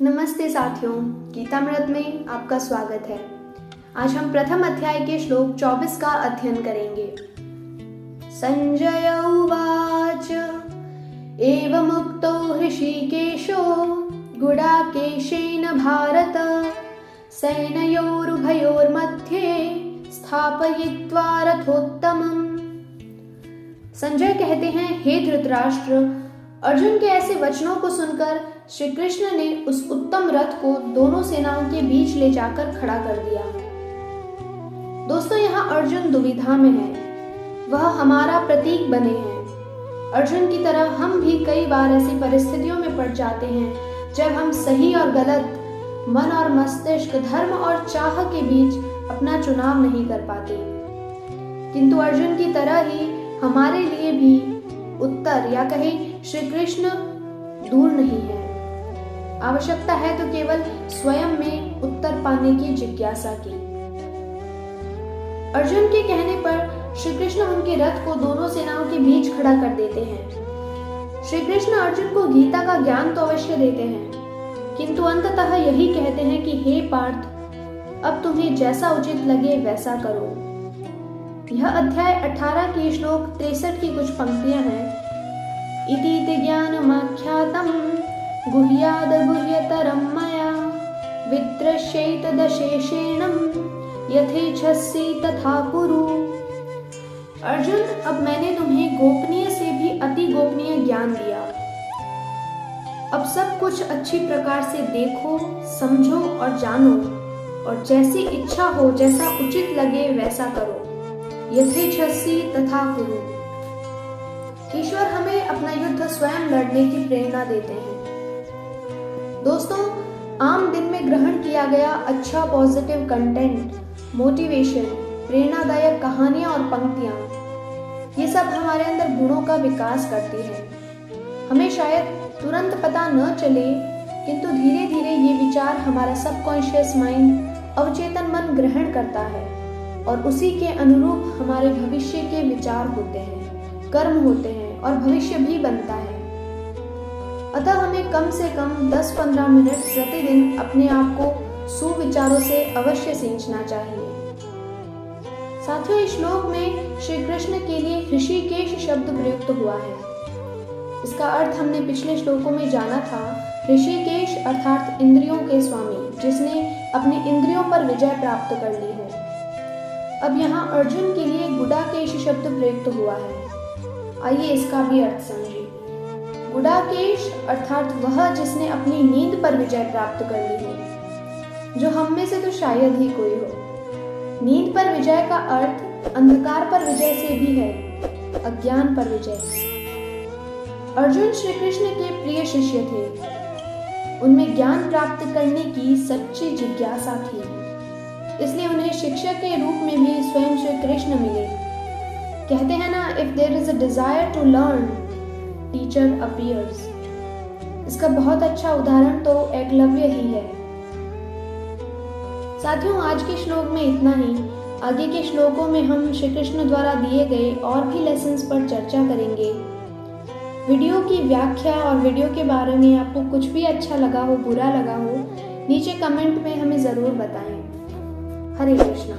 नमस्ते साथियों, गीतामृत में आपका स्वागत है। आज हम प्रथम अध्याय के श्लोक 24 का अध्ययन करेंगे। संजय उवाच एवमुक्तो हृषीकेशो गुडाकेशेन भारत सेनयोरुभयोर्मध्ये स्थापयित्वा रथोत्तमम्। संजय कहते हैं, हे धृतराष्ट्र, अर्जुन के ऐसे वचनों को सुनकर श्री कृष्ण ने उस उत्तम रथ को दोनों सेनाओं के बीच ले जाकर खड़ा कर दिया। दोस्तों, यहाँ अर्जुन दुविधा में है, वह हमारा प्रतीक बने हैं। अर्जुन की तरह हम भी कई बार ऐसी परिस्थितियों में पड़ जाते हैं जब हम सही और गलत, मन और मस्तिष्क, धर्म और चाह के बीच अपना चुनाव नहीं कर पाते। किंतु अर्जुन की तरह ही हमारे लिए भी उत्तर या कहें श्री कृष्ण दूर नहीं है। आवश्यकता है तो केवल स्वयं में उत्तर पाने की जिज्ञासा की। अर्जुन के कहने पर श्री कृष्ण उनके रथ को दोनों सेनाओं के बीच खड़ा कर देते हैं। श्री कृष्ण अर्जुन को गीता का ज्ञान तो अवश्य देते हैं, किंतु अंततः यही कहते हैं कि हे पार्थ, अब तुम्हें जैसा उचित लगे वैसा करो। यह अध्याय 18 के श्लोक 63 की कुछ पंक्तियां हैं। इति ज्ञानमाख्यातं गुह्याद गुह्यतरं मया वित्रश्यैतदशेषेणं यथेच्छसि तथा कुरु। अर्जुन, अब मैंने तुम्हें गोपनीय से भी अति गोपनीय ज्ञान दिया। अब सब कुछ अच्छी प्रकार से देखो, समझो और जानो, और जैसी इच्छा हो, जैसा उचित लगे वैसा करो। यथेच्छसि तथा कुरु। ईश्वर हमें अपना युद्ध स्वयं लड़ने की प्रेरणा देते हैं। दोस्तों, आम दिन में ग्रहण किया गया अच्छा पॉजिटिव कंटेंट, मोटिवेशन, प्रेरणादायक कहानियां और पंक्तियां, ये सब हमारे अंदर गुणों का विकास करती है। हमें शायद तुरंत पता न चले, किंतु धीरे धीरे ये विचार हमारा सबकॉन्शियस माइंड, अवचेतन मन ग्रहण करता है और उसी के अनुरूप हमारे भविष्य के विचार होते हैं, कर्म होते हैं और भविष्य भी बनता है। अतः हमें कम से कम 10-15 मिनट प्रतिदिन अपने आप को सुविचारों से अवश्य सींचना चाहिए। साथियों, इस श्लोक में श्री कृष्ण के लिए ऋषिकेश शब्द प्रयुक्त हुआ है। इसका अर्थ हमने पिछले श्लोकों में जाना था। ऋषिकेश अर्थात इंद्रियों के स्वामी, जिसने अपनी इंद्रियों पर विजय प्राप्त कर ली हो। अब यहाँ अर्जुन के लिए गुडाकेश शब्द प्रयुक्त हुआ है। आइए इसका भी अर्थ समझें। गुडाकेश अर्थात वह जिसने अपनी नींद पर विजय प्राप्त कर ली हो, जो हम में से तो शायद ही कोई हो। नींद पर विजय का अर्थ अंधकार पर विजय से भी है, अज्ञान पर विजय। अर्जुन श्री कृष्ण के प्रिय शिष्य थे। उनमें ज्ञान प्राप्त करने की सच्ची जिज्ञासा थी, इसलिए उन्हें शिक्षक के रूप में भी स्वयं श्री कृष्ण मिले। कहते हैं ना, if there is a desire to learn, teacher appears. इसका बहुत अच्छा उदाहरण तो एकलव्य ही है। साथियों, आज के श्लोक में इतना ही। आगे के श्लोकों में हम श्री कृष्ण द्वारा दिए गए और भी लेसन्स पर चर्चा करेंगे। वीडियो की व्याख्या और वीडियो के बारे में आपको कुछ भी अच्छा लगा हो, बुरा लगा हो, नीचे कमेंट में हमें ज़रूर बताएं। हरे कृष्णा।